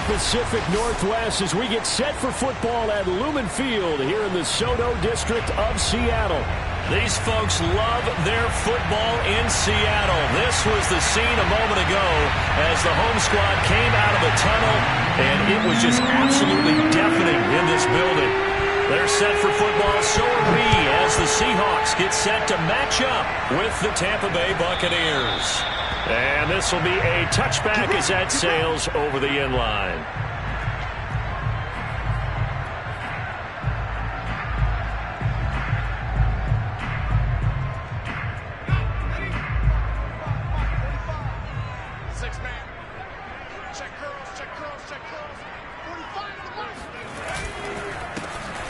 Pacific Northwest as we get set for football at Lumen Field here in the SoDo district of Seattle. These folks love their football in Seattle. This was the scene a moment ago as the home squad came out of the tunnel, and it was just absolutely deafening in this building. They're set for football, so are we, as the Seahawks get set to match up with the Tampa Bay Buccaneers. And this will be a touchback as that sails over the end line.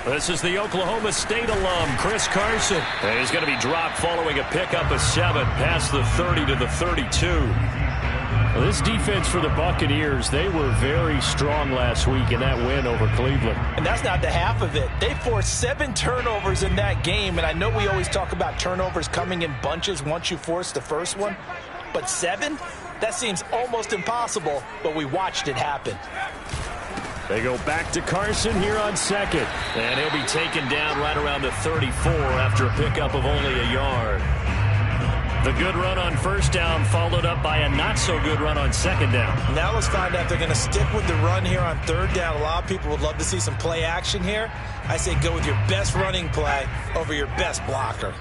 This is the Oklahoma State alum, Chris Carson. And he's going to be dropped following a pickup of 7 past the 30 to the 32. Well, this defense for the Buccaneers, they were very strong last week in that win over Cleveland. And that's not the half of it. They forced 7 turnovers in that game, and I know we always talk about turnovers coming in bunches once you force the first one, but 7? That seems almost impossible, but we watched it happen. They go back to Carson here on second. And he'll be taken down right around the 34 after a pickup of only a yard. The good run on first down followed up by a not-so-good run on second down. Now let's find out if they're going to stick with the run here on third down. A lot of people would love to see some play action here. I say go with your best running play over your best blocker.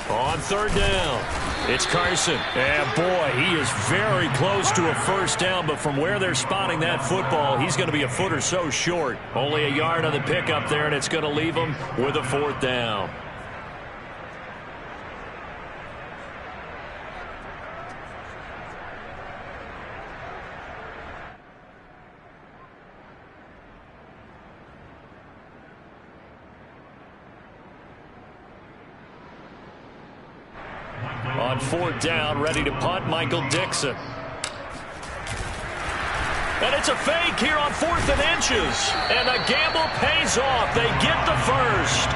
On third down, it's Carson. And boy, he is very close to a first down, but from where they're spotting that football, he's going to be a foot or so short. Only a yard on the pickup there, and it's going to leave him with a 4th down. On 4th down, ready to punt, Michael Dixon. And it's a fake here on 4th and inches. And the gamble pays off. They get the first.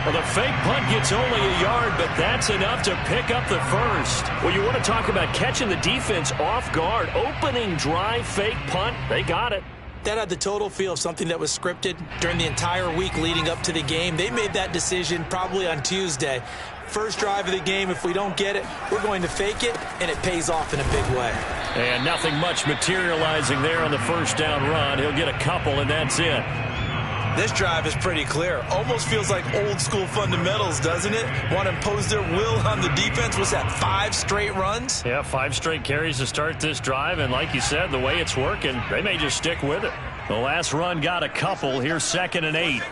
Well, the fake punt gets only a yard, but that's enough to pick up the first. Well, you want to talk about catching the defense off guard. Opening drive, fake punt, they got it. That had the total feel of something that was scripted during the entire week leading up to the game. They made that decision probably on Tuesday. First drive of the game, if we don't get it, we're going to fake it, and it pays off in a big way. And nothing much materializing there on the first down run. He'll get a couple, and that's it. This drive is pretty clear. Almost feels like old school fundamentals, doesn't it? Want to impose their will on the defense. Was that 5 straight runs? Yeah, 5 straight carries to start this drive, and like you said, the way it's working, they may just stick with it. The last run got a couple. Here's 2nd and 8.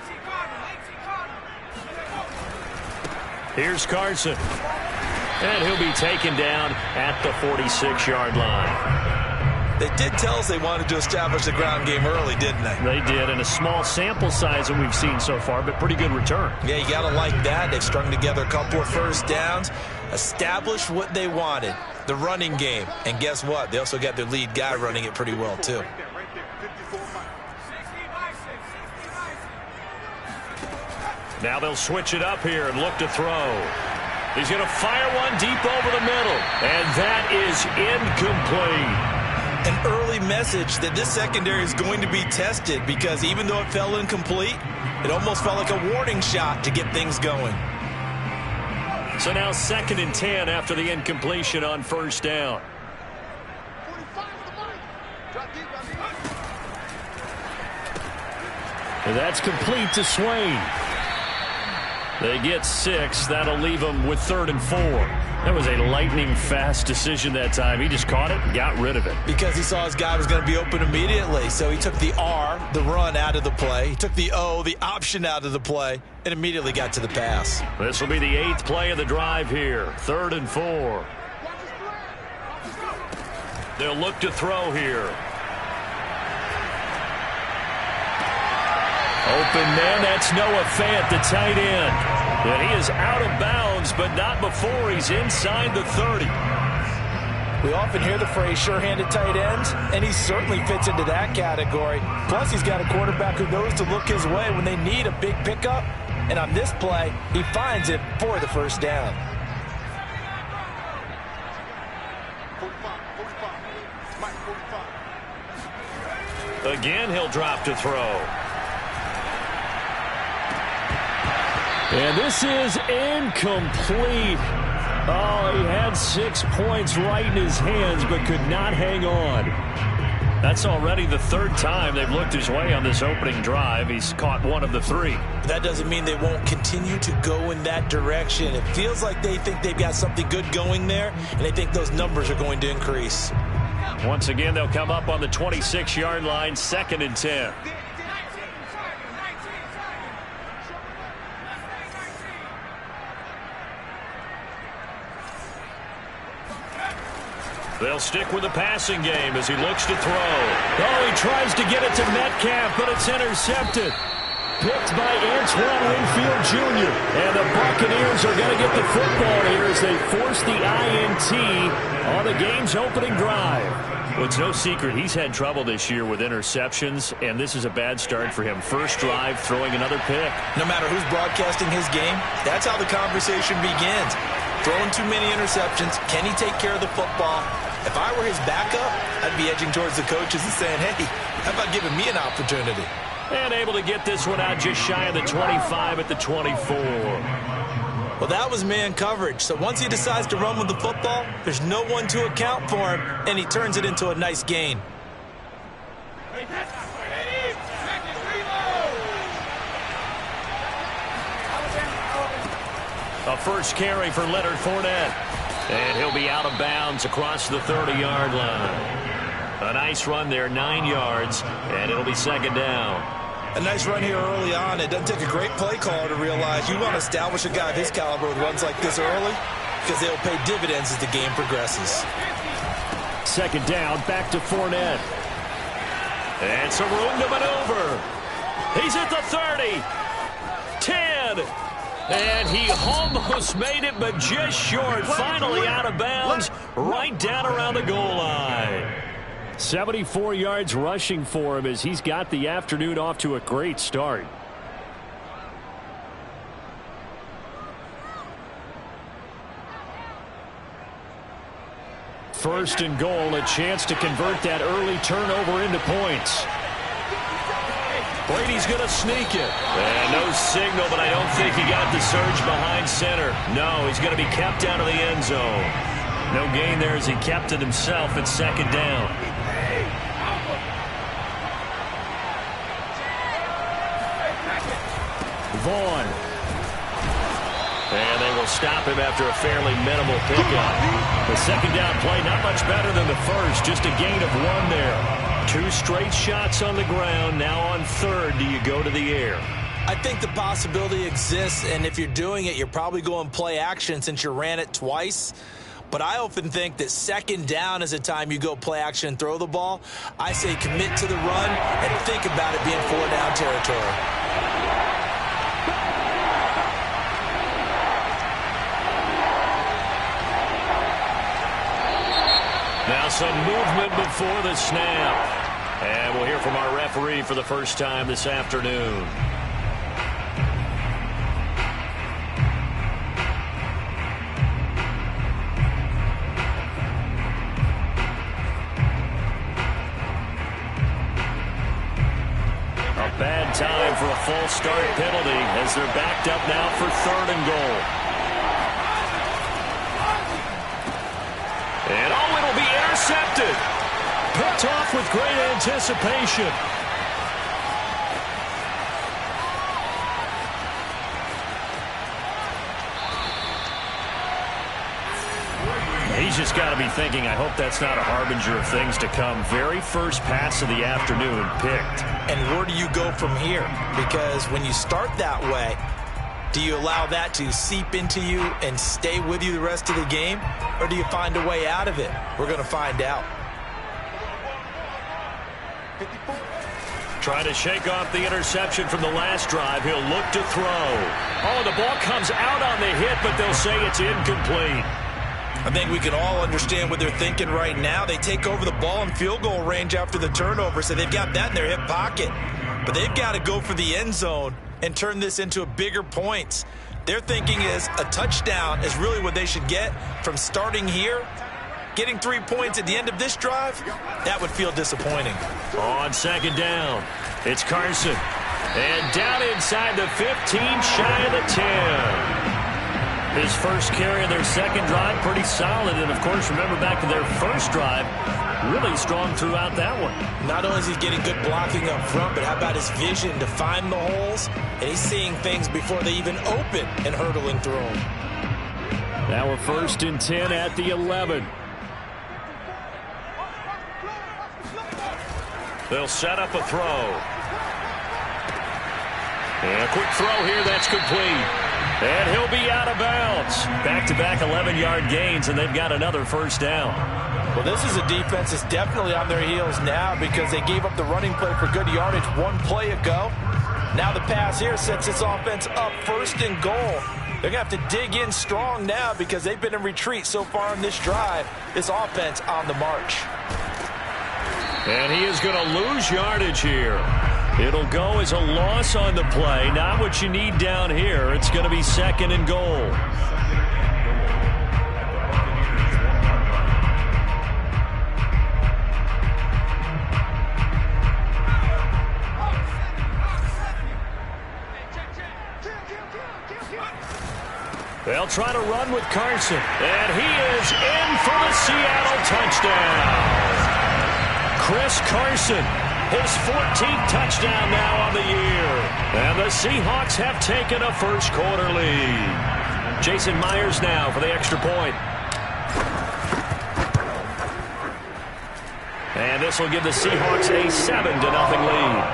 Here's Carson. And he'll be taken down at the 46-yard line. They did tell us they wanted to establish the ground game early, didn't they? They did, and a small sample size that we've seen so far, but pretty good return. Yeah, you got to like that. They've strung together a couple of first downs, established what they wanted, the running game. And guess what? They also got their lead guy running it pretty well, too. Now they'll switch it up here and look to throw. He's going to fire one deep over the middle, and that is incomplete. An early message that this secondary is going to be tested because even though it fell incomplete, it almost felt like a warning shot to get things going. So now 2nd and 10 after the incompletion on first down. And that's complete to Swain. They get 6. That'll leave them with 3rd and 4. That was a lightning-fast decision that time. He just caught it and got rid of it. Because he saw his guy was going to be open immediately. So he took the R, the run, out of the play. He took the O, the option, out of the play, and immediately got to the pass. This will be the 8th play of the drive here. 3rd and 4. They'll look to throw here. Open man, that's Noah Fant, the tight end. And he is out of bounds, but not before he's inside the 30. We often hear the phrase sure-handed tight ends, and he certainly fits into that category. Plus, he's got a quarterback who knows to look his way when they need a big pickup. And on this play, he finds it for the first down. Again, he'll drop to throw. And this is incomplete. Oh, he had 6 points right in his hands, but could not hang on. That's already the 3rd time they've looked his way on this opening drive. He's caught 1 of the 3. That doesn't mean they won't continue to go in that direction. It feels like they think they've got something good going there, and they think those numbers are going to increase. Once again, they'll come up on the 26-yard line, 2nd and 10. They'll stick with the passing game as he looks to throw. Oh, he tries to get it to Metcalf, but it's intercepted. Picked by Antoine Winfield Jr. And the Buccaneers are going to get the football here as they force the INT on the game's opening drive. Well, it's no secret he's had trouble this year with interceptions, and this is a bad start for him. First drive, throwing another pick. No matter who's broadcasting his game, that's how the conversation begins. Throwing too many interceptions. Can he take care of the football? If I were his backup, I'd be edging towards the coaches and saying, hey, how about giving me an opportunity? And able to get this one out just shy of the 25 at the 24. Well, that was man coverage. So once he decides to run with the football, there's no one to account for him, and he turns it into a nice gain. A first carry for Leonard Fournette. And he'll be out of bounds across the 30-yard line. A nice run there, 9 yards, and it'll be 2nd down. A nice run here early on. It doesn't take a great play caller to realize you want to establish a guy of his caliber with runs like this early because they'll pay dividends as the game progresses. 2nd down, back to Fournette. And some room to maneuver. He's at the 30. 10. And he almost made it, but just short. Finally out of bounds, right down around the goal line. 74 yards rushing for him as he's got the afternoon off to a great start. First and goal, a chance to convert that early turnover into points. Brady's going to sneak it. And no signal, but I don't think he got the surge behind center. No, he's going to be kept out of the end zone. No gain there as he kept it himself at 2nd down. Vaughn. And they will stop him after a fairly minimal pickup. The 2nd down play, not much better than the first. Just a gain of 1 there. 2 straight shots on the ground. Now on 3rd, do you go to the air? I think the possibility exists, and if you're doing it, you're probably going play action since you ran it twice. But I often think that 2nd down is a time you go play action and throw the ball. I say commit to the run and think about it being 4-down territory. Now some movement before the snap. And we'll hear from our referee for the first time this afternoon. A bad time for a false start penalty as they're backed up now for 3rd and goal. And it'll be intercepted. Picked off with great anticipation. He's just got to be thinking, I hope that's not a harbinger of things to come. Very first pass of the afternoon picked. And where do you go from here? Because when you start that way, do you allow that to seep into you and stay with you the rest of the game? Or do you find a way out of it? We're going to find out. Trying to shake off the interception from the last drive. He'll look to throw. Oh, the ball comes out on the hit, but they'll say it's incomplete. I think we can all understand what they're thinking right now. They take over the ball in field goal range after the turnover, so they've got that in their hip pocket. But they've got to go for the end zone and turn this into a bigger points. Their thinking is a touchdown is really what they should get from starting here Getting 3 points at the end of this drive, that would feel disappointing. On second down, it's Carson. And down inside the 15, shy of the 10. His first carry of their second drive, pretty solid. And, of course, remember back to their first drive, really strong throughout that one. Not only is he getting good blocking up front, but how about his vision to find the holes? And he's seeing things before they even open and hurdling through them. Now we're 1st and 10 at the 11. They'll set up a throw. And a quick throw here, that's complete. And he'll be out of bounds. Back-to-back 11-yard gains, and they've got another first down. Well, this is a defense that's definitely on their heels now because they gave up the running play for good yardage one play ago. Now the pass here sets this offense up 1st and goal. They're going to have to dig in strong now because they've been in retreat so far in this drive. This offense on the march. And he is going to lose yardage here. It'll go as a loss on the play. Not what you need down here. It's going to be 2nd and goal. They'll try to run with Carson. And he is in for the Seattle touchdown. Chris Carson, his 14th touchdown now on the year. And the Seahawks have taken a first-quarter lead. Jason Myers now for the extra point. And this will give the Seahawks a 7-0 lead.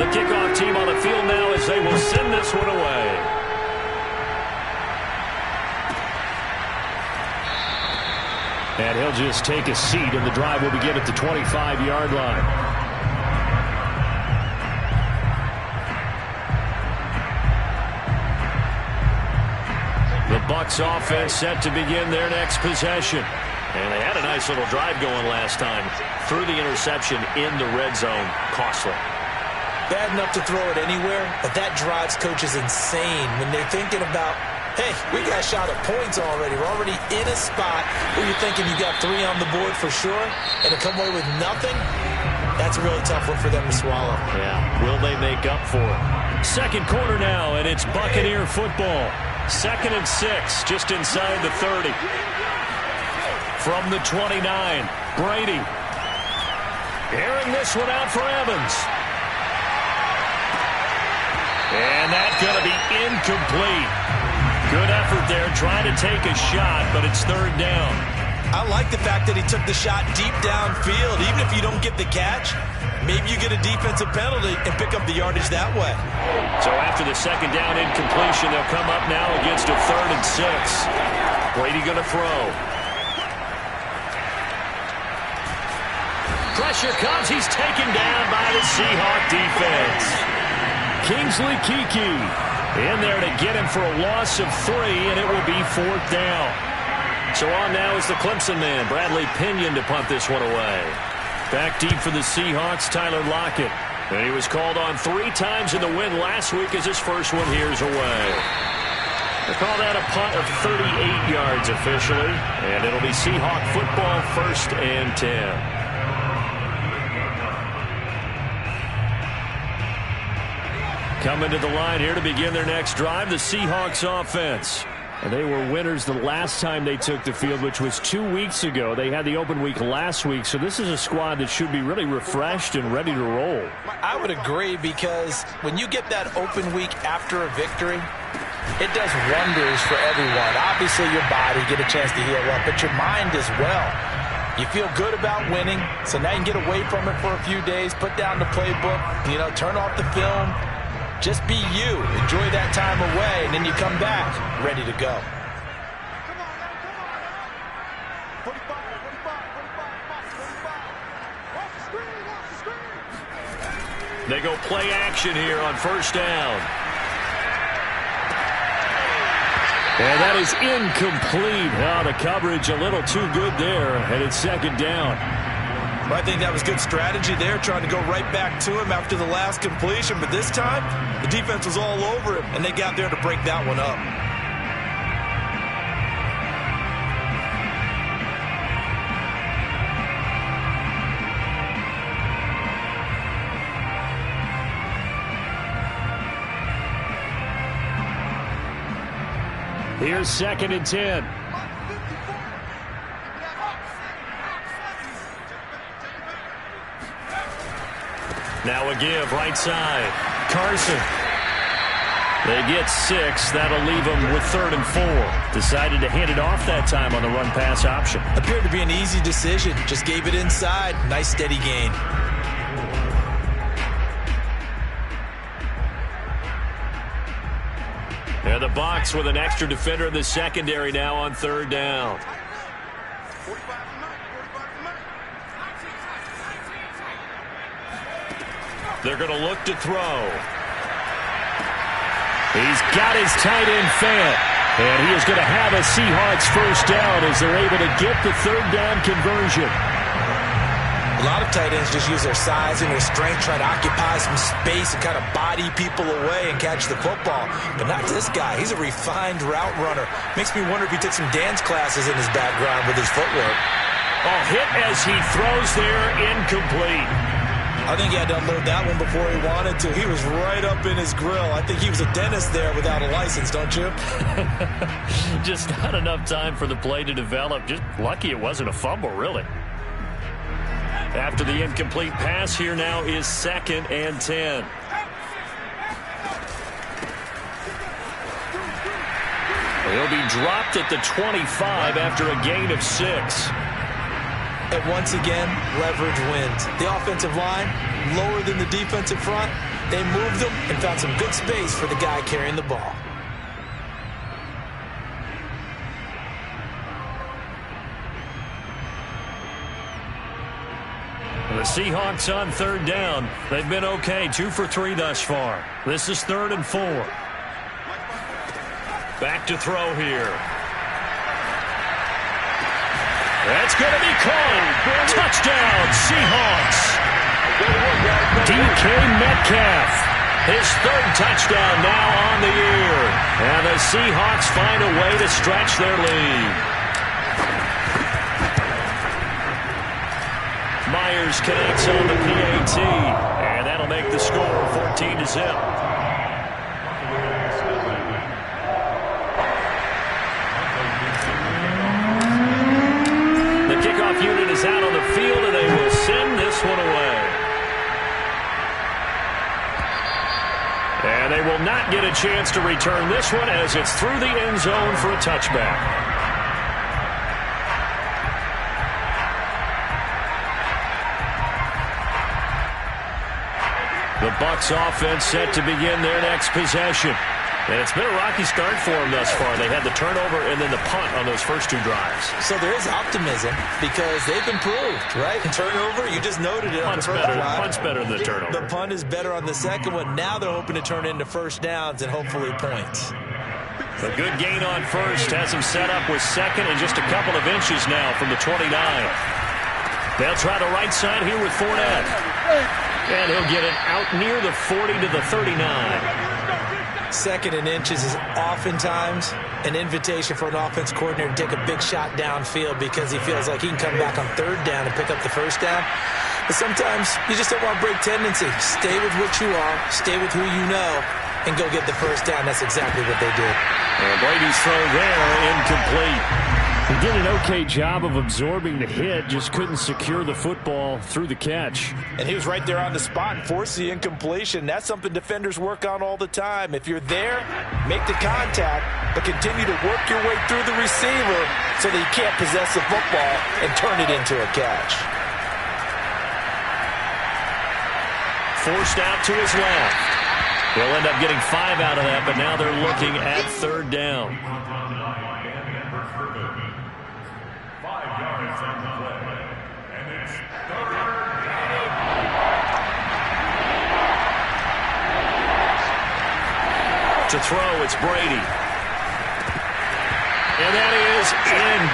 The kickoff team on the field now as they will send this one away. And he'll just take a seat, and the drive will begin at the 25-yard line. The Bucs offense set to begin their next possession. And they had a nice little drive going last time. Threw the interception in the red zone. Costly. Bad enough to throw it anywhere, but that drives coaches insane when they're thinking about, hey, we got shot at points already. We're already in a spot where you're thinking you got 3 on the board for sure, and to come away with nothing, that's a really tough one for them to swallow. Yeah, will they make up for it? Second quarter now, and it's Buccaneer football. 2nd and 6, just inside the 30. From the 29, Brady. Airing this one out for Evans. And that's going to be incomplete. Good effort there, trying to take a shot, but it's 3rd down. I like the fact that he took the shot deep downfield. Even if you don't get the catch, maybe you get a defensive penalty and pick up the yardage that way. So after the 2nd down incompletion, they'll come up now against a 3rd and 6. Brady going to throw. Pressure comes. He's taken down by the Seahawk defense. Kingsley Keke in there to get him for a loss of 3, and it will be 4th down. So on now is the Clemson man, Bradley Pinion, to punt this one away. Back deep for the Seahawks, Tyler Lockett. And he was called on 3 times in the win last week as his first one here's away. They call that a punt of 38 yards officially, and it'll be Seahawk football 1st and 10. Coming to the line here to begin their next drive, the Seahawks offense. And they were winners the last time they took the field, which was 2 weeks ago. They had the open week last week, so this is a squad that should be really refreshed and ready to roll. I would agree, because when you get that open week after a victory, it does wonders for everyone. Obviously, your body get a chance to heal up, but your mind as well. You feel good about winning, so now you can get away from it for a few days, put down the playbook, turn off the film. Just be you. Enjoy that time away, and then you come back ready to go. They go play action here on 1st down. And that is incomplete. Oh, the coverage a little too good there, and it's 2nd down. I think that was good strategy there, trying to go right back to him after the last completion. But this time, the defense was all over him, and they got there to break that one up. Here's 2nd and 10. Now a give, right side. Carson. They get 6. That'll leave them with 3rd and 4. Decided to hand it off that time on the run-pass option. Appeared to be an easy decision. Just gave it inside. Nice steady gain. And the Bucs with an extra defender in the secondary now on 3rd down. They're going to look to throw. He's got his tight end fed. And he is going to have a Seahawks first down as they're able to get the 3rd down conversion. A lot of tight ends just use their size and their strength, try to occupy some space and kind of body people away and catch the football. But not this guy. He's a refined route runner. Makes me wonder if he took some dance classes in his background with his footwork. Oh, hit as he throws there, incomplete. I think he had to unload that one before he wanted to. He was right up in his grill. I think he was a dentist there without a license, don't you? Just not enough time for the play to develop. Just lucky it wasn't a fumble, really. After the incomplete pass, here now is 2nd and 10. He'll be dropped at the 25 after a gain of 6. And once again, leverage wins. The offensive line, lower than the defensive front. They moved them and found some good space for the guy carrying the ball. The Seahawks on 3rd down. They've been okay, 2 for 3 thus far. This is 3rd and 4. Back to throw here. That's going to be caught. Touchdown, Seahawks. DK Metcalf. His 3rd touchdown now on the year. And the Seahawks find a way to stretch their lead. Myers connects on the PAT, and that'll make the score 14-0. The kickoff unit is out on the field, and they will send this one away. And they will not get a chance to return this one as it's through the end zone for a touchback. The Bucs offense set to begin their next possession. And it's been a rocky start for them thus far. They had the turnover and then the punt on those first 2 drives. So there is optimism because they've improved, right? Turnover, you just noted it on the first drive. Punt's better than the turnover. The punt is better on the second one. Now they're hoping to turn into first downs and hopefully points. A good gain on first has him set up with 2nd and just a couple of inches now from the 29. They'll try the right side here with Fournette. And he'll get it out near the 40 to the 39. 2nd and inches is oftentimes an invitation for an offense coordinator to take a big shot downfield because he feels like he can come back on 3rd down and pick up the first down. But sometimes you just don't want to break tendency. Stay with what you are, stay with who you know, and go get the first down. That's exactly what they did. And Brady's throw there, incomplete. He did an okay job of absorbing the hit, just couldn't secure the football through the catch. And he was right there on the spot and forced the incompletion. That's something defenders work on all the time. If you're there, make the contact, but continue to work your way through the receiver so that he can't possess the football and turn it into a catch. Forced out to his left. They'll end up getting 5 out of that, but now they're looking at 3rd down. To throw, it's Brady. And that is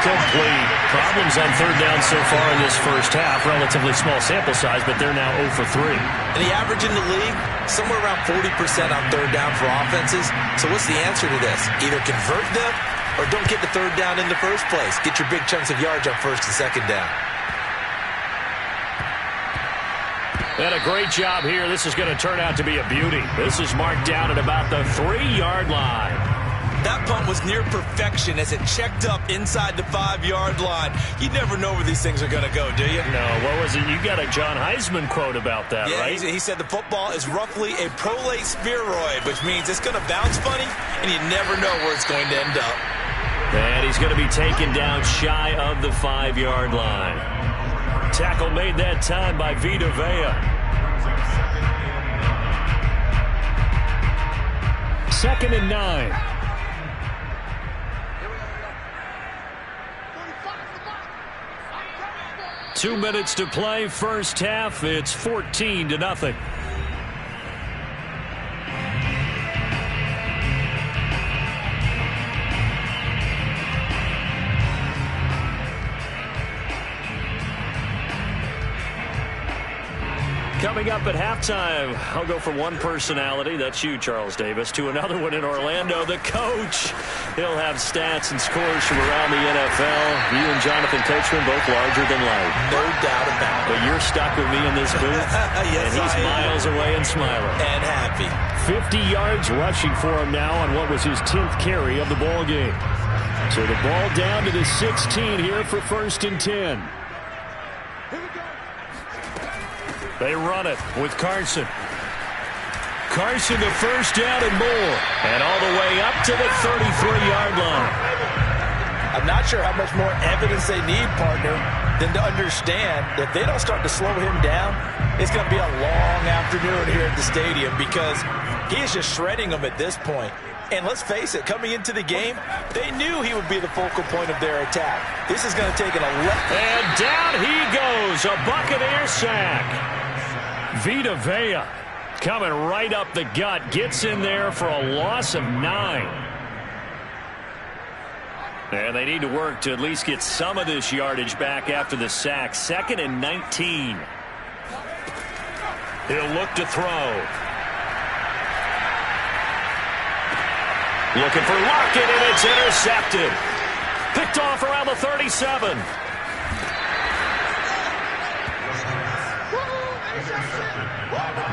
incomplete. Problems on third down so far in this first half. Relatively small sample size, but they're now 0 for 3. And the average in the league, somewhere around 40% on third down for offenses. So what's the answer to this? Either convert them or don't get the third down in the first place. Get your big chunks of yards on first and second down. And a great job here. This is going to turn out to be a beauty. This is marked down at about the 3-yard line. That punt was near perfection as it checked up inside the 5-yard line. You never know where these things are going to go, do you? No, what was it? You got a John Heisman quote about that, right? He said the football is roughly a prolate spheroid, which means it's going to bounce funny, and you never know where it's going to end up. And he's going to be taken down shy of the 5-yard line. Tackle made that time by Vita Vea. Second and 9. Two minutes to play, first half. It's 14-0. Coming up at halftime, I'll go from one personality, that's you, Charles Davis, to another one in Orlando, the coach. He'll have stats and scores from around the NFL. You and Jonathan Coachman both larger than life. No doubt about it. But you're stuck with me in this booth. Yes, and he's miles away and smiling. And happy. 50 yards rushing for him now on what was his 10th carry of the ball game. So the ball down to the 16 here for first and 10. They run it with Carson. Carson to first down and more. And all the way up to the 33-yard line. I'm not sure how much more evidence they need, partner, than to understand that if they don't start to slow him down, it's going to be a long afternoon here at the stadium because he is just shredding them at this point. And let's face it, coming into the game, they knew he would be the focal point of their attack. This is going to take an 11. And down he goes, a Buccaneer sack. Vita Vea coming right up the gut, gets in there for a loss of 9. And they need to work to at least get some of this yardage back after the sack. Second and 19. He'll look to throw. Looking for Lockett, and it's intercepted. Picked off around the 37.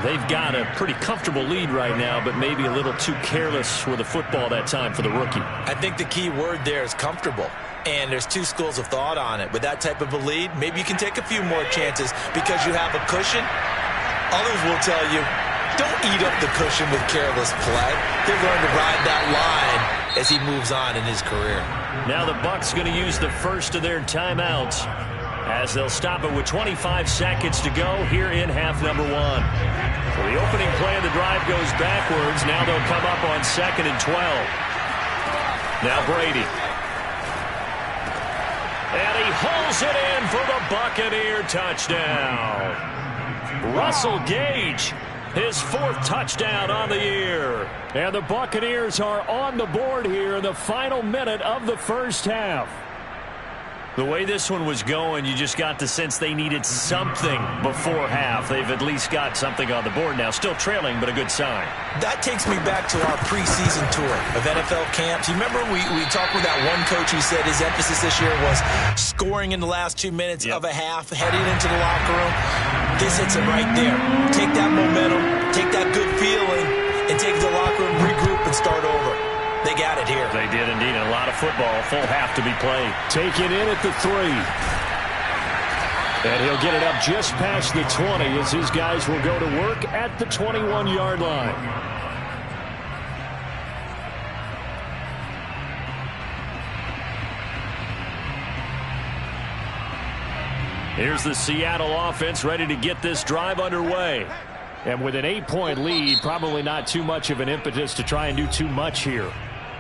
They've got a pretty comfortable lead right now, but maybe a little too careless with the football that time for the rookie. I think the key word there is comfortable. And there's two schools of thought on it. With that type of a lead, maybe you can take a few more chances because you have a cushion. Others will tell you, don't eat up the cushion with careless play. He'll learn to ride that line as he moves on in his career. Now the Bucs going to use the first of their timeouts as they'll stop it with 25 seconds to go here in half number 1. So the opening play of the drive goes backwards. Now they'll come up on second and 12. Now Brady. And he holds it in for the Buccaneer touchdown. Russell Gage, his 4th touchdown on the year. And the Buccaneers are on the board here in the final minute of the first half. The way this one was going, you just got the sense they needed something before half. They've at least got something on the board now. Still trailing, but a good sign. That takes me back to our preseason tour of NFL camps. You remember we talked with that one coach who said his emphasis this year was scoring in the last 2 minutes of a half, heading into the locker room. This hits it right there. Take that momentum, take that good feeling, and take it to the locker room, regroup, and start over. They got it here. They did indeed. And a lot of football, full half to be played. Taken in at the 3. And he'll get it up just past the 20 as his guys will go to work at the 21-yard line. Here's the Seattle offense ready to get this drive underway. And with an 8-point lead, probably not too much of an impetus to try and do too much here.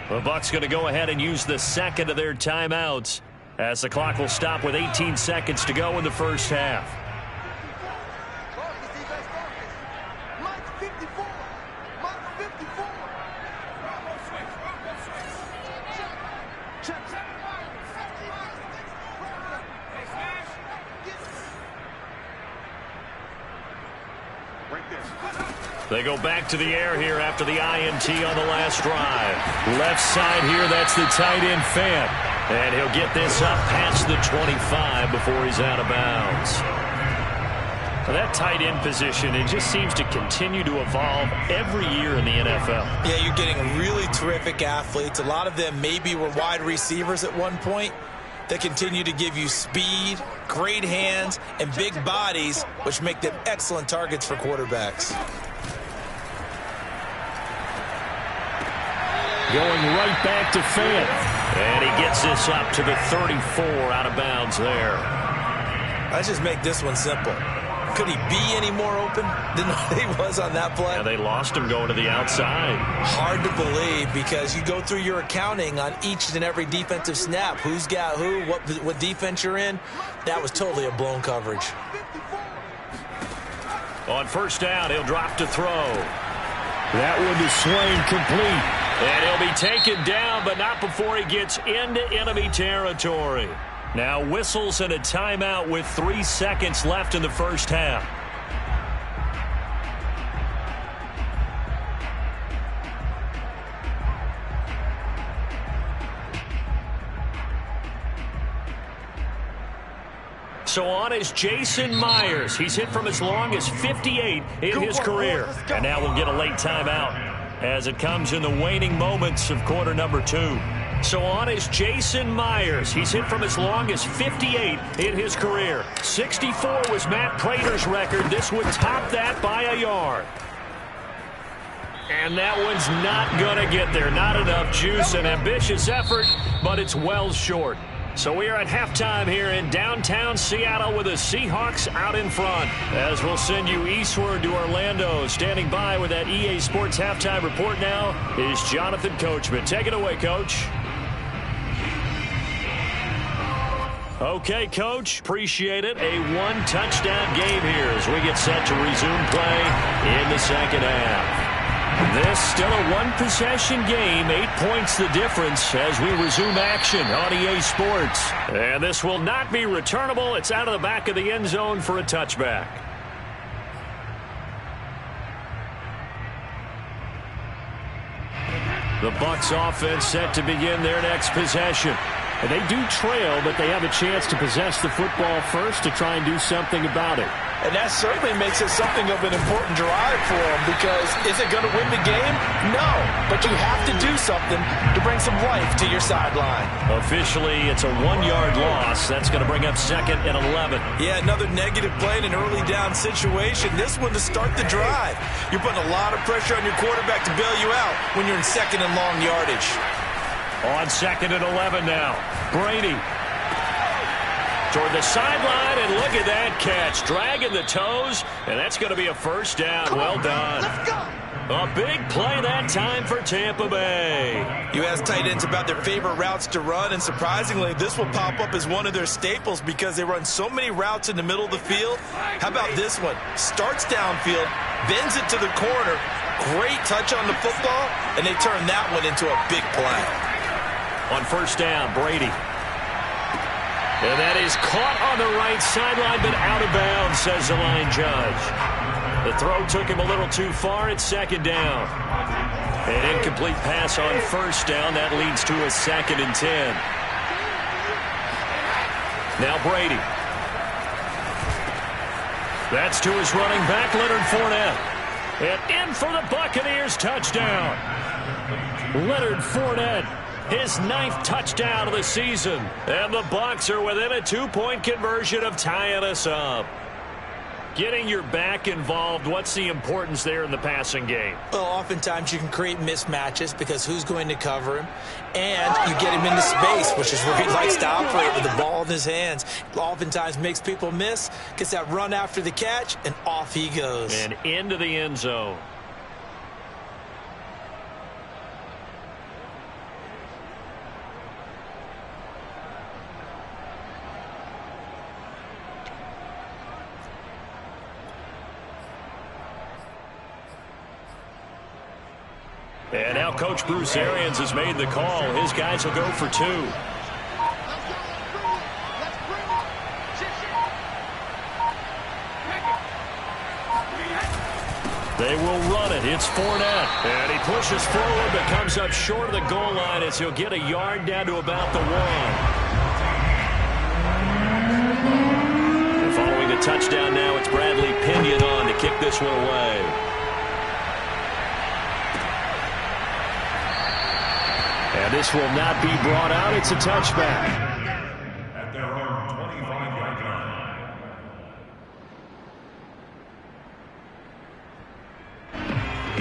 The Bucs going to go ahead and use the second of their timeouts as the clock will stop with 18 seconds to go in the first half. They go back to the air here after the INT on the last drive. Left side here, that's the tight end Fant. And he'll get this up past the 25 before he's out of bounds. Well, that tight end position, it just seems to continue to evolve every year in the NFL. Yeah, you're getting really terrific athletes. A lot of them maybe were wide receivers at one point. They continue to give you speed, great hands, and big bodies, which make them excellent targets for quarterbacks. Going right back to Fant. And he gets this up to the 34 out of bounds there. Let's just make this one simple. Could he be any more open than he was on that play? Yeah, they lost him going to the outside. Hard to believe because you go through your accounting on each and every defensive snap. Who's got who, what defense you're in. That was totally a blown coverage. On first down, he'll drop to throw. That one to Swain, complete. And he'll be taken down, but not before he gets into enemy territory. Now whistles and a timeout with 3 seconds left in the first half. So on is Jason Myers. He's hit from as long as 58 in his career. And now we'll get a late timeout as it comes in the waning moments of quarter number 2. So on is Jason Myers. He's hit from as long as 58 in his career. 64 was Matt Prater's record. This would top that by a yard. And that one's not going to get there. Not enough juice. An ambitious effort, but it's well short. So we are at halftime here in downtown Seattle with the Seahawks out in front. As we'll send you eastward to Orlando. Standing by with that EA Sports halftime report now is Jonathan Coachman. Take it away, Coach. Okay, Coach. Appreciate it. A one-touchdown game here as we get set to resume play in the second half. This still a one-possession game. 8 points the difference as we resume action on EA Sports. And this will not be returnable. It's out of the back of the end zone for a touchback. The Bucs offense set to begin their next possession. And they do trail, but they have a chance to possess the football first to try and do something about it. And that certainly makes it something of an important drive for them because is it going to win the game? No, but you have to do something to bring some life to your sideline. Officially, it's a 1-yard loss. That's going to bring up 2nd and 11. Yeah, another negative play in an early down situation. This one to start the drive. You're putting a lot of pressure on your quarterback to bail you out when you're in 2nd and long yardage. On 2nd and 11 now. Brady toward the sideline, and look at that catch. Dragging the toes, and that's going to be a first down. Well done. Let's go. A big play that time for Tampa Bay. You ask tight ends about their favorite routes to run, and surprisingly, this will pop up as one of their staples because they run so many routes in the middle of the field. How about this one? Starts downfield, bends it to the corner, great touch on the football, and they turn that one into a big play. On first down, Brady. And that is caught on the right sideline, but out of bounds, says the line judge. The throw took him a little too far. It's 2nd down. An incomplete pass on first down. That leads to a 2nd and 10. Now Brady. That's to his running back, Leonard Fournette. And in for the Buccaneers touchdown. Leonard Fournette. His 9th touchdown of the season. And the Bucs are within a 2-point conversion of tying us up. Getting your back involved, what's the importance there in the passing game? Well, oftentimes you can create mismatches because who's going to cover him? And you get him into space, which is where he likes to operate with the ball in his hands. Oftentimes makes people miss, gets that run after the catch, and off he goes. And into the end zone. And now Coach Bruce Arians has made the call. His guys will go for 2. They will run it. It's Fournette. And he pushes forward but comes up short of the goal line as he'll get a yard down to about the 1. And following the touchdown now, it's Bradley Pinion on to kick this one away. And this will not be brought out. It's a touchback.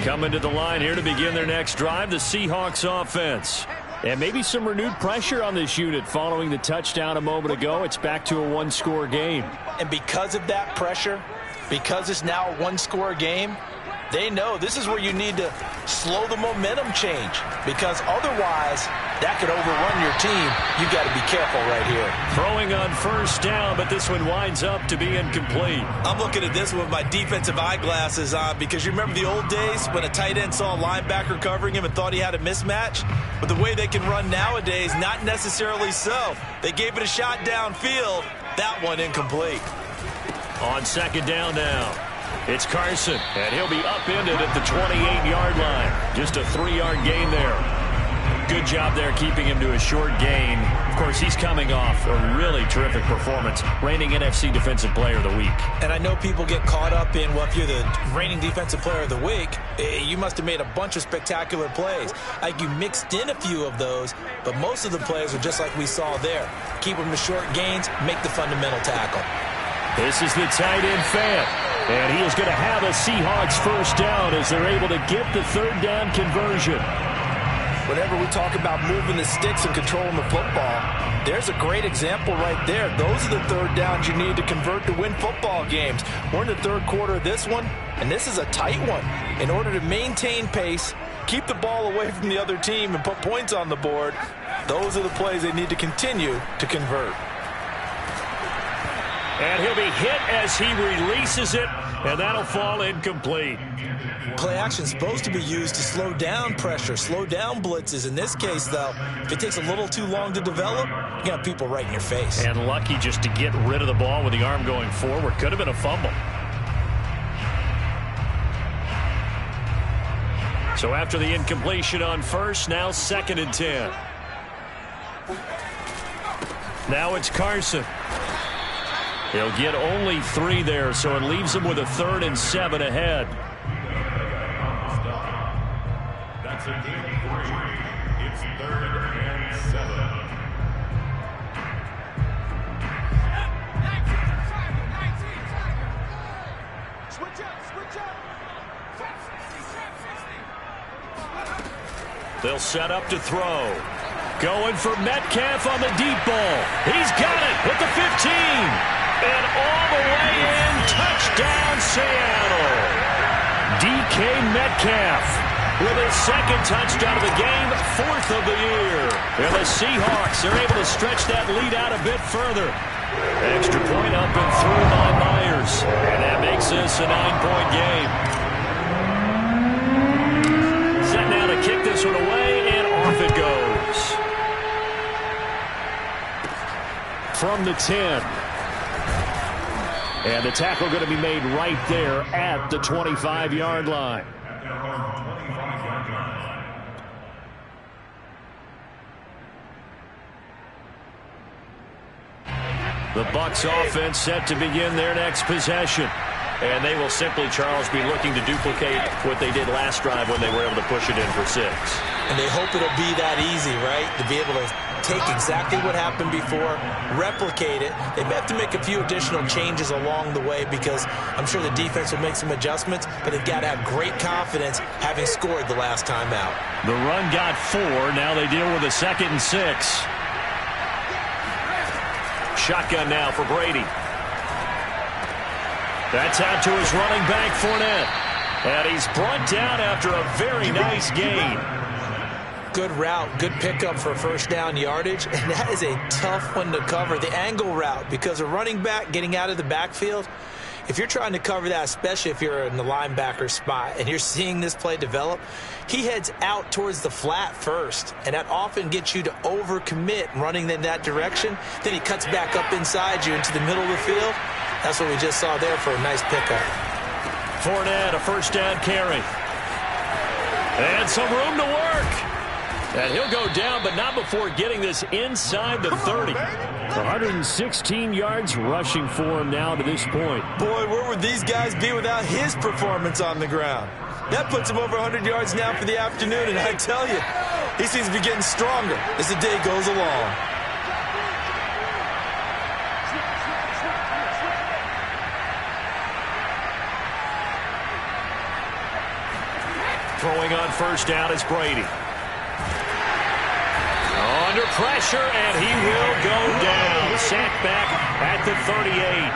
Coming to the line here to begin their next drive, the Seahawks offense. And maybe some renewed pressure on this unit following the touchdown a moment ago. It's back to a one-score game. And because of that pressure, because it's now a one-score game, they know this is where you need to slow the momentum change, because otherwise that could overrun your team. You've got to be careful right here. Throwing on first down, but this one winds up to be incomplete. I'm looking at this one with my defensive eyeglasses on, because you remember the old days when a tight end saw a linebacker covering him and thought he had a mismatch? But the way they can run nowadays, not necessarily so. They gave it a shot downfield. That one incomplete. On second down now, it's Carson, and he'll be upended at the 28-yard line. Just a 3-yard gain there. Good job there keeping him to a short gain. Of course, he's coming off a really terrific performance, reigning NFC Defensive Player of the Week. And I know people get caught up in, well, if you're the reigning Defensive Player of the Week, you must have made a bunch of spectacular plays. Like, you mixed in a few of those, but most of the plays are just like we saw there. Keep them to short gains, make the fundamental tackle. This is the tight end fan. And he is going to have a Seahawks first down as they're able to get the third down conversion. Whenever we talk about moving the sticks and controlling the football, there's a great example right there. Those are the third downs you need to convert to win football games. We're in the third quarter of this one, and this is a tight one. In order to maintain pace, keep the ball away from the other team, and put points on the board, those are the plays they need to continue to convert. And he'll be hit as he releases it, and that'll fall incomplete. Play action is supposed to be used to slow down pressure, slow down blitzes. In this case, though, if it takes a little too long to develop, you got people right in your face. And lucky just to get rid of the ball with the arm going forward. Could have been a fumble. So after the incompletion on first, now 2nd and 10. Now it's Carson. He'll get only 3 there, so it leaves him with a 3rd and 7 ahead. That's a gain of 3. It's 3rd and 7. Switch up. They'll set up to throw. Going for Metcalf on the deep ball. He's got it at the 15. And all the way in, touchdown Seattle. DK Metcalf with his 2nd touchdown of the game, 4th of the year. And the Seahawks are able to stretch that lead out a bit further. Extra point up and through by Myers. And that makes this a 9-point game. Set now to kick this one away, and off it goes. From the 10. And the tackle going to be made right there at the 25-yard line. The Bucs offense set to begin their next possession. And they will simply, Charles, be looking to duplicate what they did last drive when they were able to push it in for 6. And they hope it'll be that easy, right? To be able to take exactly what happened before, replicate it. They may have to make a few additional changes along the way, because I'm sure the defense will make some adjustments, but they've got to have great confidence having scored the last time out. The run got 4. Now they deal with a 2nd and 6. Shotgun now for Brady. That's out to his running back, Fournette. And he's brought down after a very nice gain. Good route, good pickup for first down yardage, and that is a tough one to cover, the angle route, because a running back getting out of the backfield, if you're trying to cover that, especially if you're in the linebacker spot and you're seeing this play develop, he heads out towards the flat first, and that often gets you to overcommit running in that direction. Then he cuts back up inside you into the middle of the field. That's what we just saw there for a nice pickup. Fournette, a first down carry. And some room to work. And he'll go down, but not before getting this inside the 30. 116 yards rushing for him now to this point. Boy, where would these guys be without his performance on the ground? That puts him over 100 yards now for the afternoon, and I tell you, he seems to be getting stronger as the day goes along. Throwing on first down is Brady. Under pressure, and he will go down. Sacked back at the 38.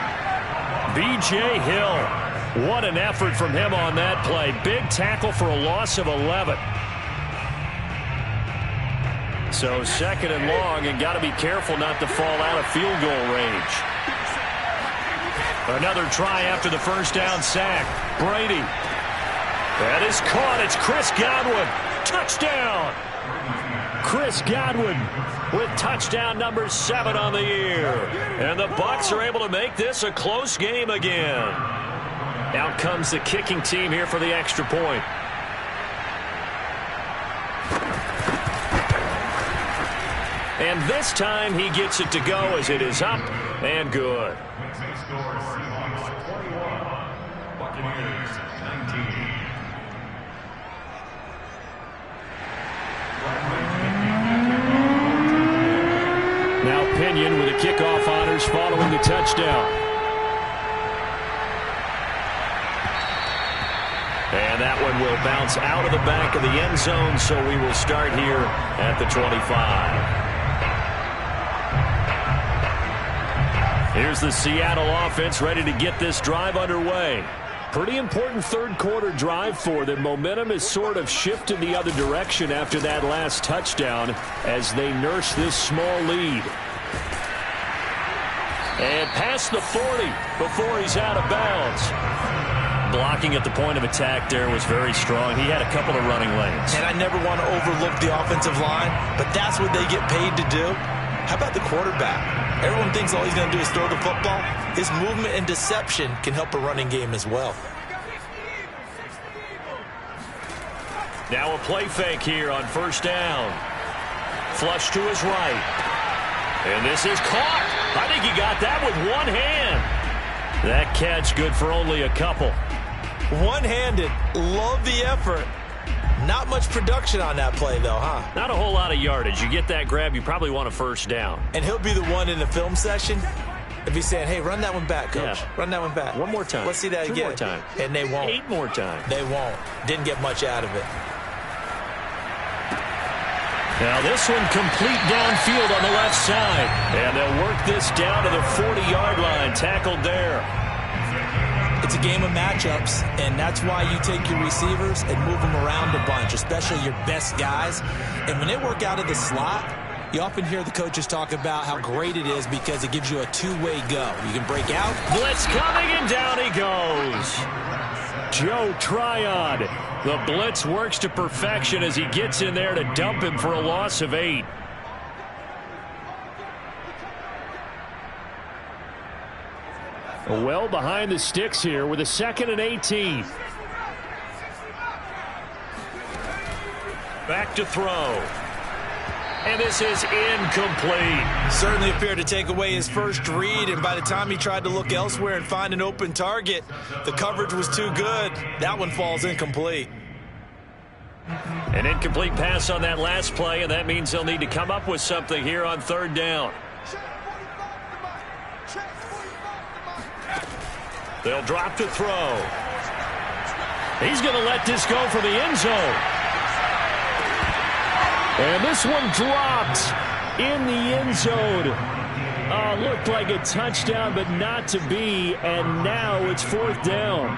B.J. Hill. What an effort from him on that play. Big tackle for a loss of 11. So second and long, and got to be careful not to fall out of field goal range. Another try after the first down sack. Brady. That is caught. It's Chris Godwin. Touchdown. Chris Godwin with touchdown number 7 on the year. And the Bucs are able to make this a close game again. Out comes the kicking team here for the extra point. And this time he gets it to go as it is up and good. Now Pinion with the kickoff honors following the touchdown. And that one will bounce out of the back of the end zone, so we will start here at the 25. Here's the Seattle offense ready to get this drive underway. Pretty important third quarter drive for them. Momentum has sort of shifted the other direction after that last touchdown as they nurse this small lead. And past the 40 before he's out of bounds. Blocking at the point of attack there was very strong. He had a couple of running lanes. And I never want to overlook the offensive line, but that's what they get paid to do. How about the quarterback? Everyone thinks all he's going to do is throw the football. His movement and deception can help a running game as well. Now a play fake here on first down. Flush to his right. And this is caught. I think he got that with one hand. That catch good for only a couple. One-handed. Love the effort. Not much production on that play, though, huh? Not a whole lot of yardage. You get that grab, you probably want a first down. And he'll be the one in the film session if he's saying, hey, run that one back, coach. Yeah. Run that one back. One more time. Let's see that 2 again. more time. And they won't. 8 more times. They won't. Didn't get much out of it. Now this one complete downfield on the left side. And they'll work this down to the 40-yard line. Tackled there. It's a game of matchups, and that's why you take your receivers and move them around a bunch, especially your best guys. And when they work out of the slot, you often hear the coaches talk about how great it is because it gives you a two-way go. You can break out. Blitz coming, and down he goes. Joe Tryon. The blitz works to perfection as he gets in there to dump him for a loss of 8. Well behind the sticks here with a 2nd and 18. Back to throw. And this is incomplete. Certainly appeared to take away his first read, and by the time he tried to look elsewhere and find an open target, the coverage was too good. That one falls incomplete. An incomplete pass on that last play, and that means they'll need to come up with something here on third down. They'll drop to throw. He's going to let this go for the end zone. And this one dropped in the end zone. Looked like a touchdown, but not to be. And now it's 4th down.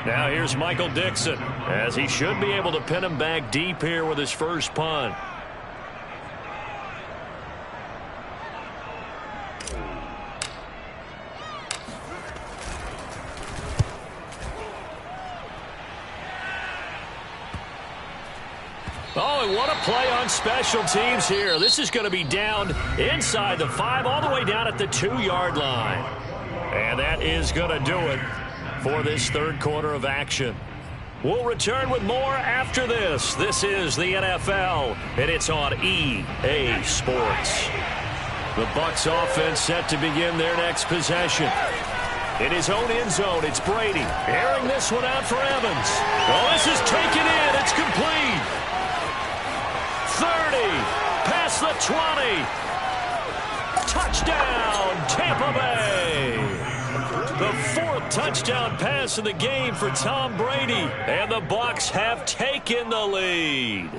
Now here's Michael Dixon, as he should be able to pin him back deep here with his first punt. Oh, and what a play on special teams here. This is going to be down inside the 5, all the way down at the 2-yard line. And that is going to do it for this third quarter of action. We'll return with more after this. This is the NFL, and it's on EA Sports. The Bucs offense set to begin their next possession. In his own end zone, it's Brady. Airing this one out for Evans. Oh, this is taken in. It's complete. 30, past the 20. Touchdown, Tampa Bay. The 4th touchdown pass of the game for Tom Brady. And the Bucs have taken the lead.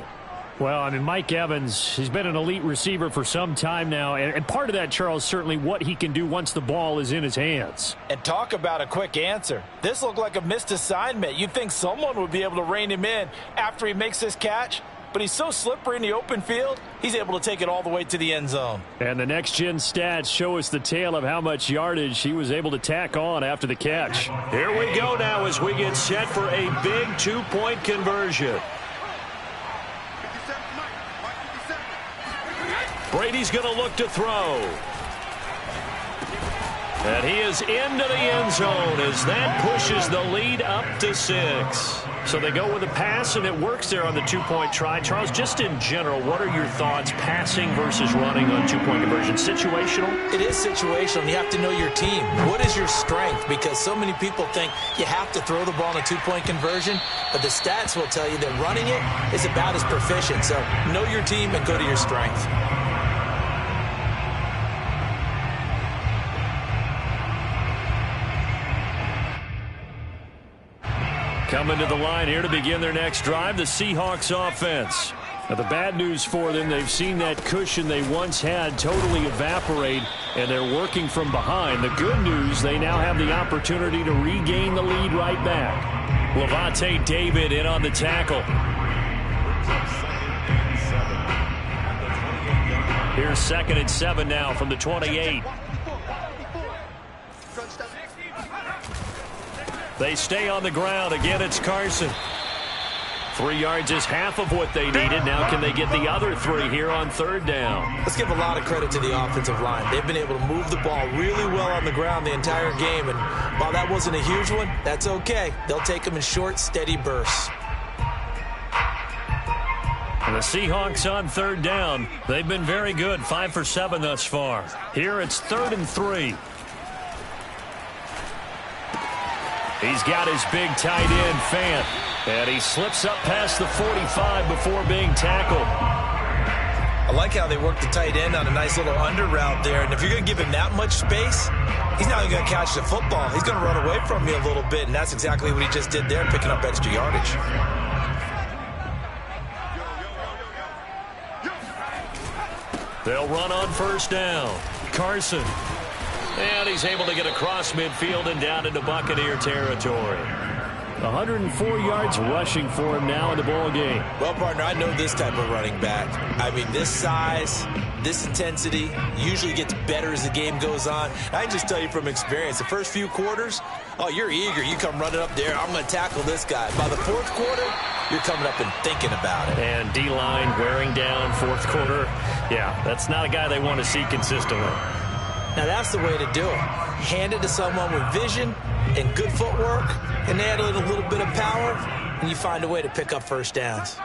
Well, I mean, Mike Evans, he's been an elite receiver for some time now. And part of that, Charles, certainly what he can do once the ball is in his hands. And talk about a quick answer. This looked like a missed assignment. You'd think someone would be able to rein him in after he makes this catch. But he's so slippery in the open field, he's able to take it all the way to the end zone. And the next-gen stats show us the tale of how much yardage he was able to tack on after the catch. Here we go now as we get set for a big 2-point conversion. Brady's going to look to throw. And he is into the end zone as that pushes the lead up to 6. So they go with a pass, and it works there on the 2-point try. Charles, just in general, what are your thoughts passing versus running on 2-point conversion? Situational? It is situational. You have to know your team. What is your strength? Because so many people think you have to throw the ball in a 2-point conversion, but the stats will tell you that running it is about as proficient. So know your team and go to your strength. Coming to the line here to begin their next drive, the Seahawks offense. Now, the bad news for them, they've seen that cushion they once had totally evaporate, and they're working from behind. The good news, they now have the opportunity to regain the lead right back. Levante David in on the tackle. Here's 2nd and 7 now from the 28. They stay on the ground. Again, it's Carson. 3 yards is half of what they needed. Now can they get the other 3 here on 3rd down? Let's give a lot of credit to the offensive line. They've been able to move the ball really well on the ground the entire game. And while that wasn't a huge one, that's okay. They'll take them in short, steady bursts. And the Seahawks on 3rd down. They've been very good. 5 for 7 thus far. Here it's 3rd and 3. He's got his big tight end, Fant. And he slips up past the 45 before being tackled. I like how they work the tight end on a nice little under route there. And if you're going to give him that much space, he's not going to catch the football. He's going to run away from you a little bit, and that's exactly what he just did there, picking up extra yardage. They'll run on 1st down. Carson. And he's able to get across midfield and down into Buccaneer territory. 104 yards rushing for him now in the ball game. Well, partner, I know this type of running back. I mean, this size, this intensity usually gets better as the game goes on. I can just tell you from experience, the first few quarters, oh, you're eager. You come running up there, I'm going to tackle this guy. By the 4th quarter, you're coming up and thinking about it. And D-line wearing down 4th quarter. Yeah, that's not a guy they want to see consistently. Now, that's the way to do it. Hand it to someone with vision and good footwork, and add in a little bit of power, and you find a way to pick up 1st downs.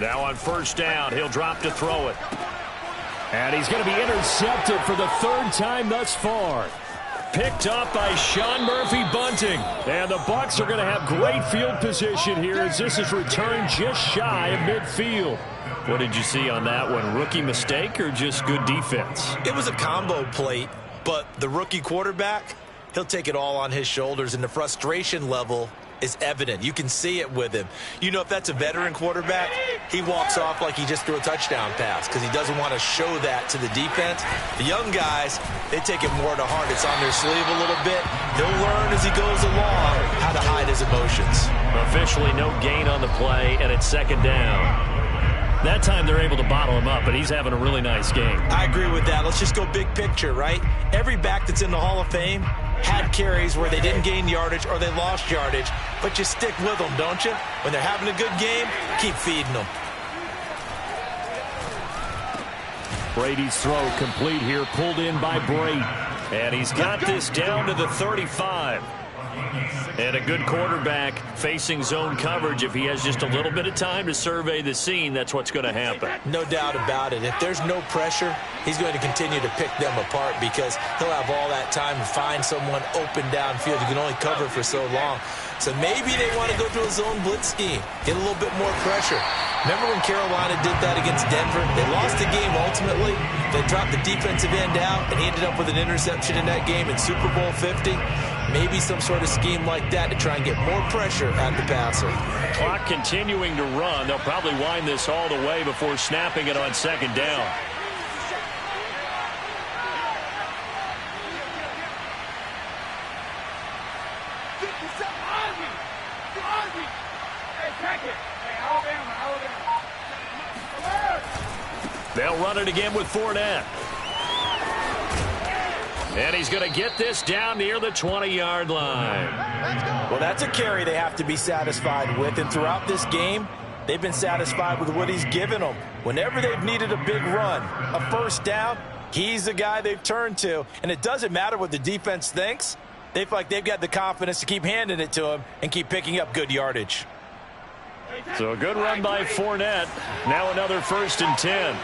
Now on 1st down, he'll drop to throw it. And he's going to be intercepted for the 3rd time thus far. Picked up by Sean Murphy-Bunting. And the Bucs are going to have great field position here as this is returned just shy of midfield. What did you see on that one? Rookie mistake or just good defense? It was a combo plate, but the rookie quarterback, he'll take it all on his shoulders, and the frustration level is evident. You can see it with him. You know, if that's a veteran quarterback, he walks off like he just threw a touchdown pass because he doesn't want to show that to the defense. The young guys, they take it more to heart. It's on their sleeve a little bit. He'll learn as he goes along how to hide his emotions. Officially no gain on the play, and it's 2nd down. That time they're able to bottle him up, but he's having a really nice game. I agree with that. Let's just go big picture, right? Every back that's in the Hall of Fame had carries where they didn't gain yardage or they lost yardage, but you stick with them, don't you? When they're having a good game, keep feeding them. Brady's throw complete here, pulled in by Brady. And he's got this down to the 35. And a good quarterback facing zone coverage. If he has just a little bit of time to survey the scene, that's what's going to happen. No doubt about it. If there's no pressure, he's going to continue to pick them apart because he'll have all that time to find someone open downfield. You can only cover for so long. So maybe they want to go to a zone blitz scheme, get a little bit more pressure. Remember when Carolina did that against Denver? They lost the game ultimately. They dropped the defensive end out, and he ended up with an interception in that game in Super Bowl 50. Maybe some sort of scheme like that to try and get more pressure at the passer. Clock continuing to run. They'll probably wind this all the way before snapping it on second down. They'll run it again with Fournette. And he's going to get this down near the 20-yard line. Well, that's a carry they have to be satisfied with. And throughout this game, they've been satisfied with what he's given them. Whenever they've needed a big run, a first down, he's the guy they've turned to. And it doesn't matter what the defense thinks. They feel like they've got the confidence to keep handing it to him and keep picking up good yardage. So a good run by Fournette. Now another 1st and 10.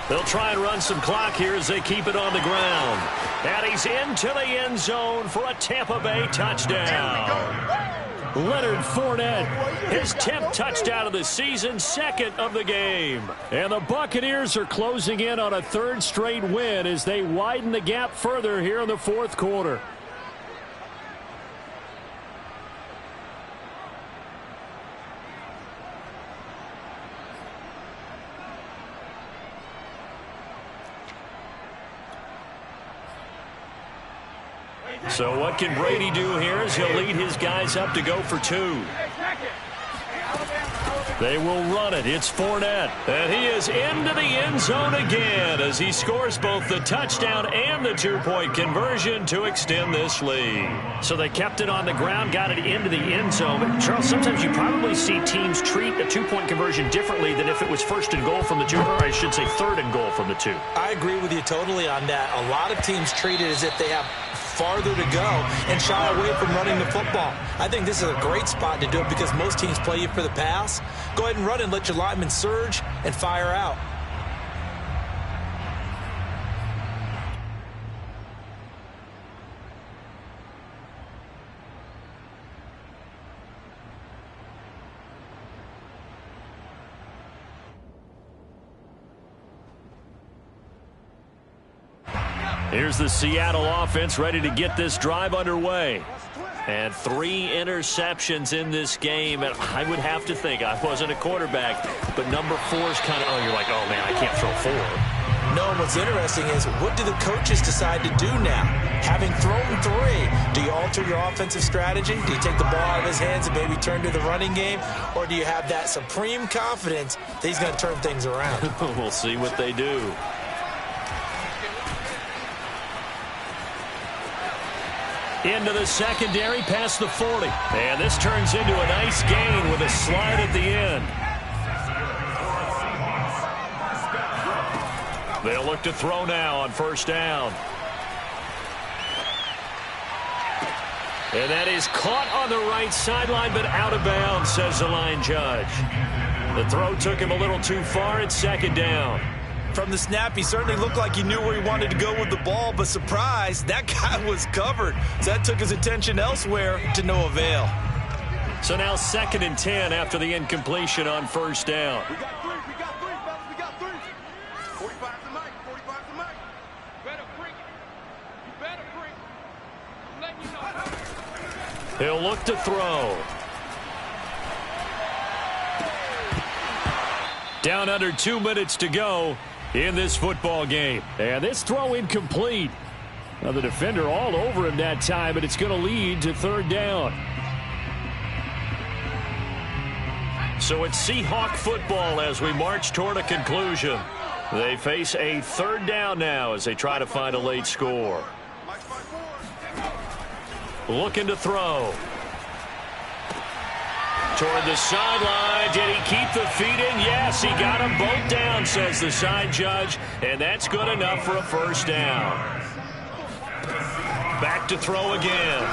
They'll try and run some clock here as they keep it on the ground. And he's into the end zone for a Tampa Bay touchdown. Leonard Fournette, his 10th touchdown of the season, 2nd of the game. And the Buccaneers are closing in on a 3rd straight win as they widen the gap further here in the 4th quarter. So what can Brady do here as he'll lead his guys up to go for 2. They will run it. It's Fournette. And he is into the end zone again as he scores both the touchdown and the 2-point conversion to extend this lead. So they kept it on the ground, got it into the end zone. But Charles, sometimes you probably see teams treat a 2-point conversion differently than if it was 1st and goal from the 2, or I should say 3rd and goal from the 2. I agree with you totally on that. A lot of teams treat it as if they have farther to go and shy away from running the football. I think this is a great spot to do it because most teams play you for the pass. Go ahead and run and let your linemen surge and fire out. Here's the Seattle offense ready to get this drive underway. And 3 interceptions in this game. And I would have to think, I wasn't a quarterback, but number 4 is kind of, oh, you're like, oh, man, I can't throw 4. No, and what's interesting is, what do the coaches decide to do now? Having thrown 3, do you alter your offensive strategy? Do you take the ball out of his hands and maybe turn to the running game? Or do you have that supreme confidence that he's going to turn things around? We'll see what they do. Into the secondary, past the 40. And this turns into a nice gain with a slide at the end. They'll look to throw now on 1st down. And that is caught on the right sideline, but out of bounds, says the line judge. The throw took him a little too far. It's 2nd down. From the snap, he certainly looked like he knew where he wanted to go with the ball, but surprise, that guy was covered. So that took his attention elsewhere to no avail. So now 2nd and 10 after the incompletion on 1st down. We got 3, fellas, we got 3. 45 to Mike, 45 to Mike. Better bring it. You better bring it. I'm letting you know. He'll look to throw. Down under 2 minutes to go in this football game. And this throw incomplete. Now the defender all over him that time, but it's going to lead to 3rd down. So it's Seahawk football as we march toward a conclusion. They face a third down now as they try to find a late score. Looking to throw. Toward the sideline. Did he keep the feet in? Yes, he got them both down, says the side judge. And that's good enough for a first down. Back to throw again.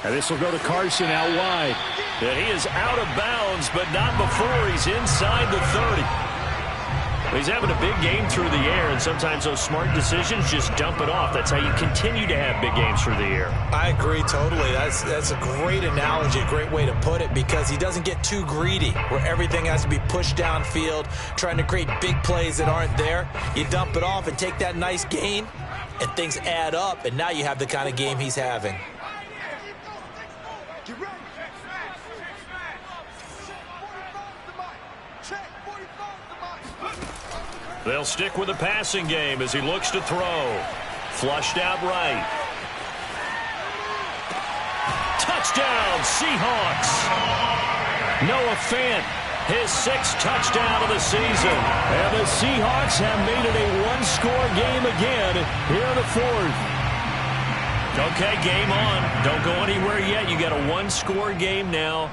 And this will go to Carson out wide. And he is out of bounds, but not before he's inside the 30. He's having a big game through the air, and sometimes those smart decisions just dump it off. That's how you continue to have big games through the air. I agree totally. That's a great analogy, a great way to put it, because he doesn't get too greedy where everything has to be pushed downfield, trying to create big plays that aren't there. You dump it off and take that nice gain, and things add up, and now you have the kind of game he's having. They'll stick with the passing game as he looks to throw. Flushed out right. Touchdown, Seahawks. Noah Fant, his 6th touchdown of the season. And the Seahawks have made it a one-score game again here in the 4th. Okay, game on. Don't go anywhere yet. You got a one-score game now.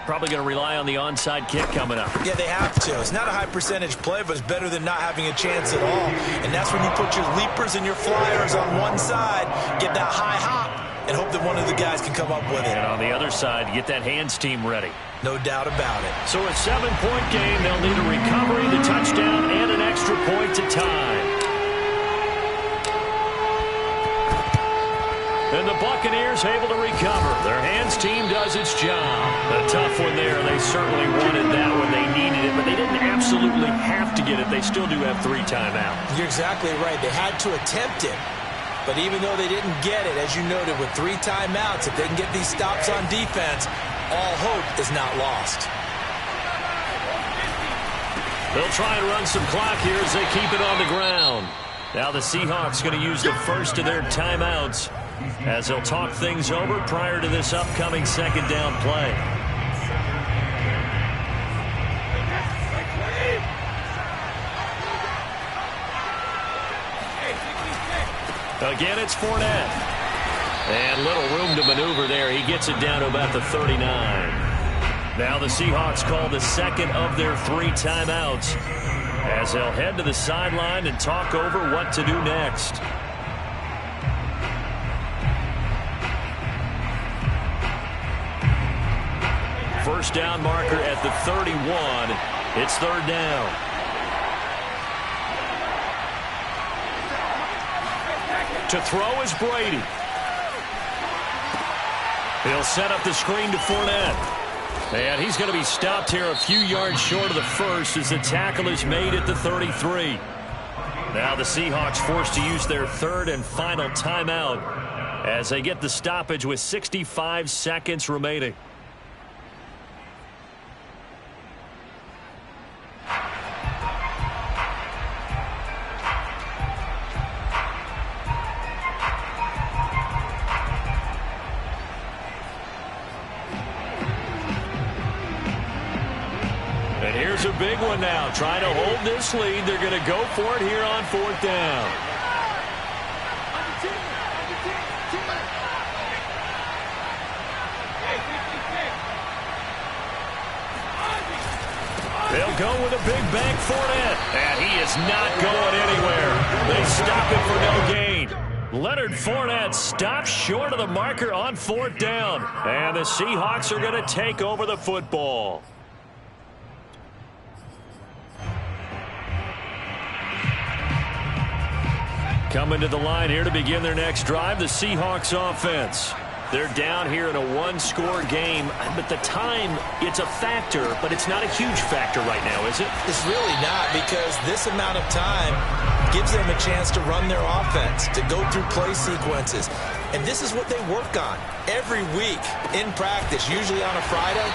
Probably going to rely on the onside kick coming up. Yeah, they have to. It's not a high percentage play, but it's better than not having a chance at all. And that's when you put your leapers and your flyers on one side, get that high hop, and hope that one of the guys can come up with it. And on the other side, get that hands team ready. No doubt about it. So a 7-point game. They'll need a recovery, the touchdown, and an extra point to tie. And the Buccaneers able to recover. Their hands team does its job. A tough one there. They certainly wanted that when they needed it, but they didn't absolutely have to get it. They still do have 3 timeouts. You're exactly right. They had to attempt it. But even though they didn't get it, as you noted, with 3 timeouts, if they can get these stops on defense, all hope is not lost. They'll try and run some clock here as they keep it on the ground. Now the Seahawks going to use the first of their timeouts as they'll talk things over prior to this upcoming 2nd down play. Again, it's Fournette. And little room to maneuver there. He gets it down to about the 39. Now the Seahawks call the 2nd of their 3 timeouts as they'll head to the sideline and talk over what to do next. First down marker at the 31. It's 3rd down. To throw is Brady. He'll set up the screen to Fournette. And he's going to be stopped here a few yards short of the first as the tackle is made at the 33. Now the Seahawks forced to use their 3rd and final timeout as they get the stoppage with 65 seconds remaining. A big one now. Trying to hold this lead. They're going to go for it here on 4th down. They'll go with a big bank Fournette. And he is not going anywhere. They stop it for no gain. Leonard Fournette stops short of the marker on 4th down. And the Seahawks are going to take over the football. Coming to the line here to begin their next drive, the Seahawks offense. They're down here in a one-score game, but the time, it's a factor, but it's not a huge factor right now, is it? It's really not, because this amount of time gives them a chance to run their offense, to go through play sequences. And this is what they work on every week in practice, usually on a Friday.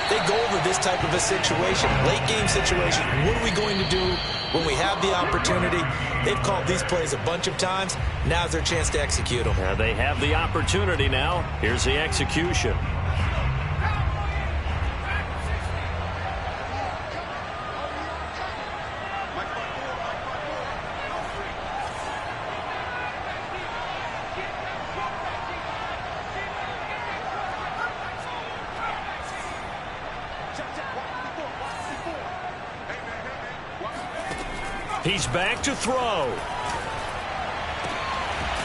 They go over this type of a situation, late game situation. What are we going to do when we have the opportunity? They've called these plays a bunch of times. Now's their chance to execute them. They have the opportunity now. Here's the execution. He's back to throw.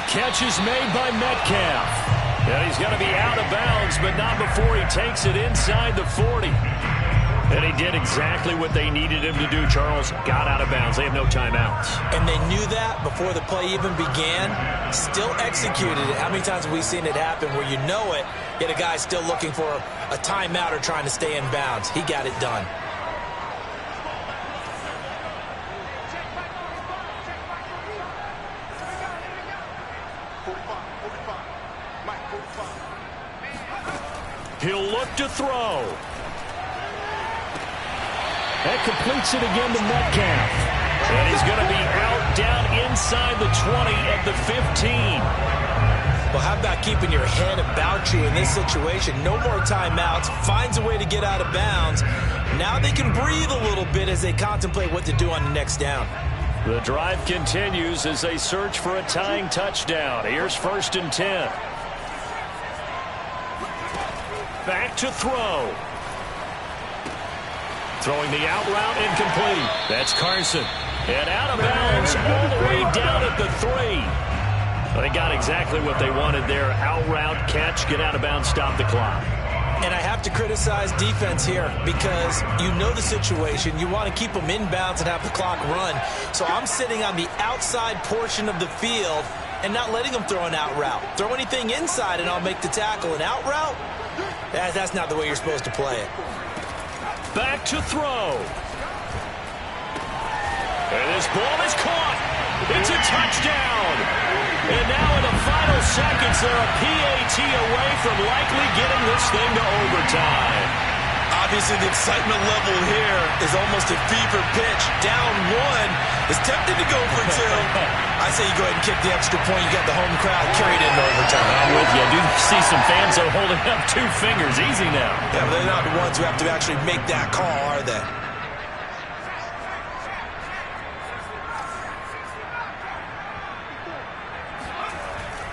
Catch is made by Metcalf. And he's going to be out of bounds, but not before he takes it inside the 40. And he did exactly what they needed him to do, Charles. Got out of bounds. They have no timeouts. And they knew that before the play even began. Still executed it. How many times have we seen it happen where you know it, yet a guy's still looking for a timeout or trying to stay in bounds? He got it done. He'll look to throw. That completes it again to Metcalf. And he's going to be out down inside the 20 at the 15. Well, how about keeping your head about you in this situation? No more timeouts. Finds a way to get out of bounds. Now they can breathe a little bit as they contemplate what to do on the next down. The drive continues as they search for a tying touchdown. Here's 1st and 10. Back to throw. Throwing the out route incomplete. That's Carson. And out of bounds all the way down at the 3. They got exactly what they wanted there. Out route, catch, get out of bounds, stop the clock. And I have to criticize defense here because you know the situation. You want to keep them in bounds and have the clock run. So I'm sitting on the outside portion of the field and not letting them throw an out route. Throw anything inside and I'll make the tackle. An out route? That's not the way you're supposed to play it. Back to throw. And this ball is caught. It's a touchdown. And now in the final seconds, they're a PAT away from likely getting this thing to overtime. Obviously, the excitement level here is almost a fever pitch. Down 1 is tempted to go for 2. I say you go ahead and kick the extra point. You got the home crowd carried into overtime. I'm with you. I do see some fans that are holding up 2 fingers. Easy now. Yeah, but they're not the ones who have to actually make that call, are they?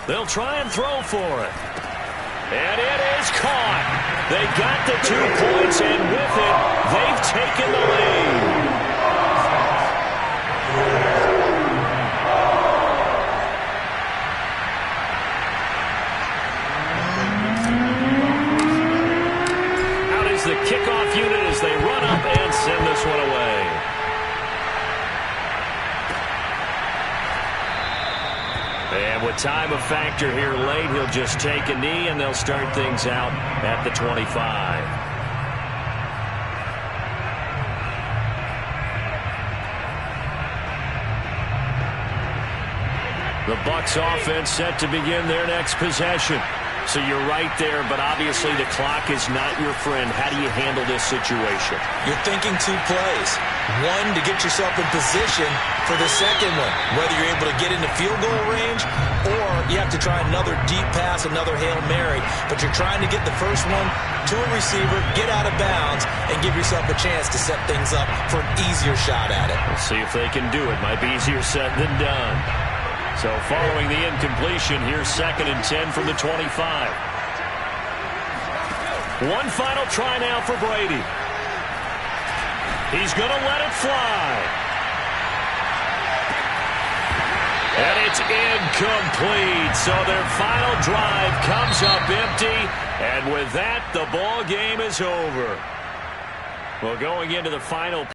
They'll try and throw for it. And it is caught. They got the 2 points, and with it, they've taken the lead. Out is the kickoff unit as they run up and send this one away. And with time a factor here late, he'll just take a knee, and they'll start things out at the 25. The Bucs offense set to begin their next possession. So you're right there, but obviously the clock is not your friend. How do you handle this situation? You're thinking 2 plays. 1 to get yourself in position for the second one, whether you're able to get into field goal range or you have to try another deep pass, another Hail Mary. But you're trying to get the first one to a receiver, get out of bounds, and give yourself a chance to set things up for an easier shot at it. We'll see if they can do it. Might be easier said than done. So following the incompletion, here's 2nd and 10 from the 25. One final try now for Brady. He's going to let it fly. And it's incomplete. So their final drive comes up empty. And with that, the ball game is over. Well, going into the final